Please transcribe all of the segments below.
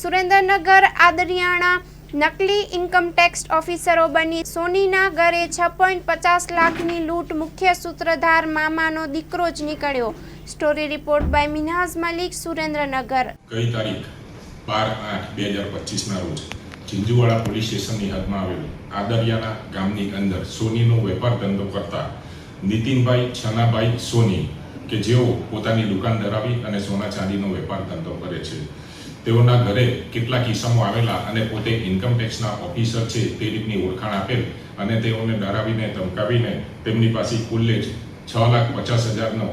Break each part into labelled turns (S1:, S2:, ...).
S1: સુરેન્દ્રનગર આદરિયાણા નકલી ઇન્કમટેક્સ ઓફિસરો બની સોનીના ઘરે 6.50 લાખની લૂંટ, મુખ્ય સૂત્રધાર મામાનો દીકરો જ નીકળ્યો। Story report by Minhaj Malik, Surendranagar.
S2: ગઈ તારીખ 12/8/2025 ના રોજ ચિંજુવાડા પોલીસ સ્ટેશનની હદમાં આવેલ આદરિયાના ગામની અંદર સોનીનો વેપાર ધંધો કરતા નીતિનભાઈ છનાભાઈ સોની કે જેઓ પોતાની દુકાન ધરાવી અને સોના ચાંદીનો વેપાર ધંધો કરે છે, તેઓના ઘરે કેટલાક ઇસમો આવેલા અને પોતે ઇન્કમટેક્સના ઓફિસર છે તે રીતની ઓળખાણ આપેલ અને તેઓને ડરાવીને ધમકાવીને તેમની પાસે કુલ 6,50,000નો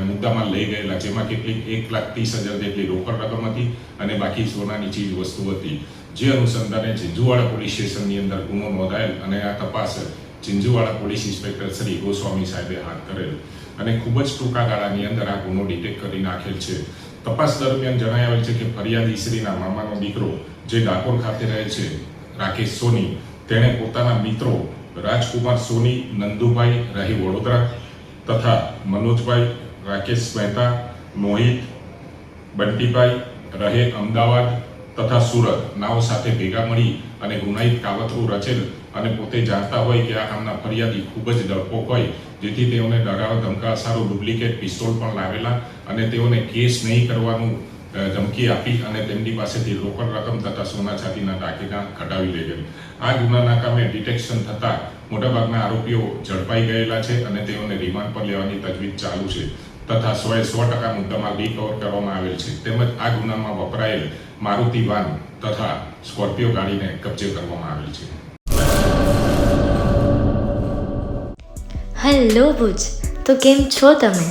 S2: મુદ્દામાલ લઈ ગયેલા, જેમાં કેટલીક 1,30,000 જેટલી રોકડ રકમ હતી અને બાકી સોનાની ચીજ વસ્તુ હતી। જે અનુસંધાને ચિંજુવાડા પોલીસ સ્ટેશનની અંદર ગુનો નોંધાયેલ અને આ તપાસ ચિંજુવાડા પોલીસ ઇન્સ્પેક્ટર શ્રી ગોસ્વામી સાહેબે હાથ કરેલ અને ખૂબ જ ટૂંકા ગાળાની અંદર આ ગુનો ડિટેક્ટ કરી નાખેલ છે। તપાસ દરમિયાન જણાવેલ છે કે ફરિયાદી શ્રીના મામાનો દીકરો જે ડાકોર ખાતે રહે છે, રાકેશ સોની, તેણે પોતાના મિત્રો રાજકુમાર સોની, નંદુભાઈ રહી વડોદરા તથા મનોજભાઈ રાકેશ મહેતા, મોહિત બંટીભાઈ રહે અમદાવાદ તથા સુરત નાઓ સાથે ભેગા મળી અને ગુનાહિત કાવતરું રચેલ અને પોતે જાણતા હોય કે આ કામના ફરિયાદી ખૂબ જ ડરપોક હોય, જેથી તેઓને ડરાવા ધમકા સારું ડુપ્લિકેટ પિસ્તોલ પણ લાવેલા અને તેઓને કેસ નહીં કરવાનું ધમકી આપી અને તેમની પાસેથી રોકડ રકમ તથા સોના ચાંદીના દાગીના કઢાવી લઈ ગઈ। આ ગુનાના કામે ડિટેક્શન થતાં મોટાભાગના આરોપીઓ ઝડપાઈ ગયેલા છે અને તેઓને રિમાન્ડ પર લેવાની તજવીજ ચાલુ છે તથા 100% મુદ્દામાલ રિકવર કરવામાં આવેલ છે, તેમજ આ ગુનામાં વપરાયેલ મારુતિ વાન તથા સ્કોર્પિયો ગાડીને કબજે કરવામાં આવેલ છે।
S3: હેલો ભુજ, તો કેમ છો તમે?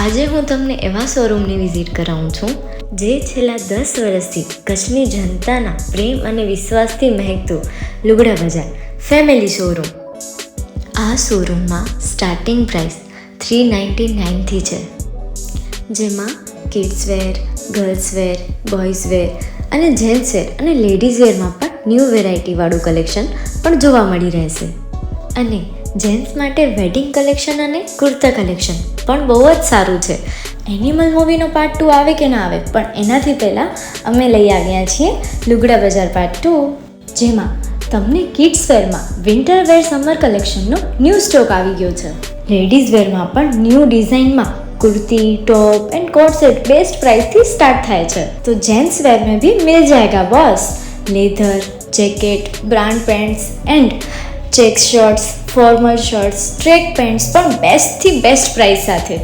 S3: આજે હું તમને એવા શોરૂમની વિઝિટ કરાવું છું જે છેલ્લા 10 વર્ષથી કચ્છની જનતાના પ્રેમ અને વિશ્વાસથી મહેકતું લુગડા બજાર ફેમિલી શોરૂમ। આ શોરૂમમાં સ્ટાર્ટિંગ પ્રાઇસ 399થી છે, જેમાં kids wear, girls wear, boys wear અને જેન્ટ્સ વેર અને લેડીઝ વેરમાં પણ ન્યૂ વેરાયટીવાળું કલેક્શન પણ જોવા મળી રહેશે। અને જેન્ટ્સ માટે વેડિંગ કલેક્શન અને કુર્તા કલેક્શન પણ બહુ જ સારું છે। એનિમલ મૂવીનો પાર્ટ 2 આવે કે ના આવે, પણ એનાથી પહેલાં અમે લઈ આવ્યા છીએ લુગડા બજાર પાર્ટ 2, જેમાં તમને કિડ્સ વેરમાં વિન્ટર વેર સમર કલેક્શનનો ન્યૂ સ્ટોક આવી ગયો છે। લેડીઝ વેરમાં પણ ન્યૂ ડિઝાઇનમાં kurti, top and coat set best price थी स्टार्ट थाय छे। तो जेंट्स वेर में भी मिल जाएगा boss. Leather, jacket, brand pants and check shirts, formal shirts, track pants पर बेस्ट थी बेस्ट प्राइस साथे।